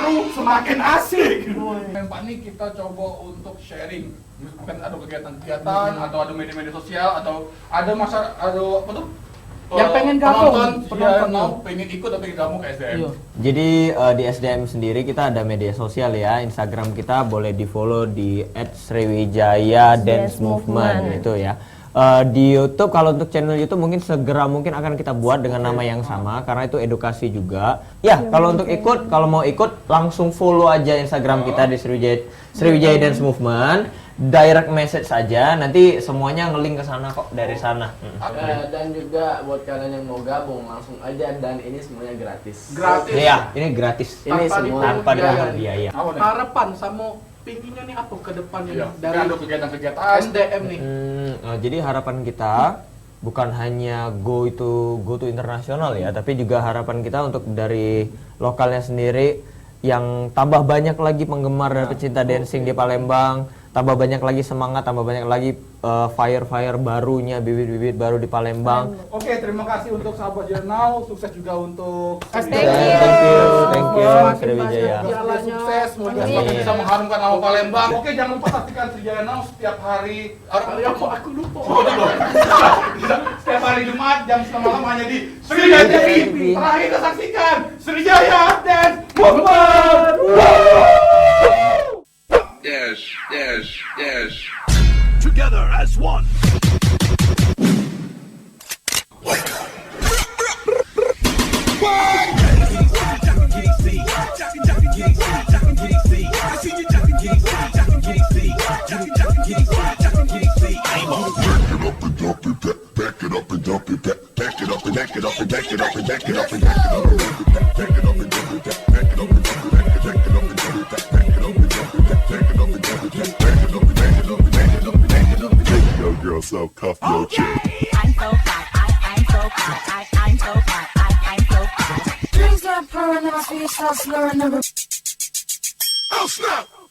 baru semakin asik. Yang Pak nih kita coba untuk sharing, mungkin ada kegiatan-kegiatan atau ada media-media sosial atau ada apa tuh? Yang pengen gabung, penonton pengen ikut atau pengen gabung ke SDM. Iya. Jadi di SDM sendiri kita ada media sosial ya. Instagram kita boleh di follow di @sriwijaya Dance Movement itu ya. Di YouTube, kalau untuk channel YouTube mungkin segera mungkin akan kita buat dengan nama yang sama karena itu edukasi juga. Ya, kalau untuk ikut, kalau mau ikut langsung follow aja Instagram kita di Sriwijaya Dance Movement. Direct message saja, nanti semuanya ngelink ke sana kok dari sana. Dan juga buat kalian yang mau gabung langsung aja, dan ini semuanya gratis. Gratis. Iya, ini gratis. Ini Tanpa semua Tanpa dipungut biaya. Harapan sama pinginnya nih apa ke depannya Iya, dari ada kegiatan-kegiatan. SDM nih? Jadi harapan kita bukan hanya go to internasional ya, tapi juga harapan kita untuk dari lokalnya sendiri yang tambah banyak lagi penggemar dan pecinta dancing di Palembang, tambah banyak lagi semangat, tambah banyak lagi fire barunya, bibit-bibit baru di Palembang. Oke, terima kasih untuk sahabat Jurnal, sukses juga untuk Thank you Sriwijaya. sukses, semoga semakin bisa mengharumkan nama Palembang. Oke, jangan lupa saksikan Sriwijaya Now setiap hari. Aku lupa. Setiap hari Jumat jam 9 malam hanya di Sriwijaya TV. Terakhir kita saksikan Sriwijaya Dance Movement. Yes. Together as one. Back it up and dump it, back it up and back it up and back it up and back it up and back it up and back it up and dump it, back it up and dump it, back it up and dump it, back it up and dump it, back it up and dump it, back it up and back it up and back it up and back it up and make your girl so cuff your chick. I'm so fly, I'm so fly, I'm so fly, I'm so fly. Drinks got pouring, never feel so slurring, never. Oh snap!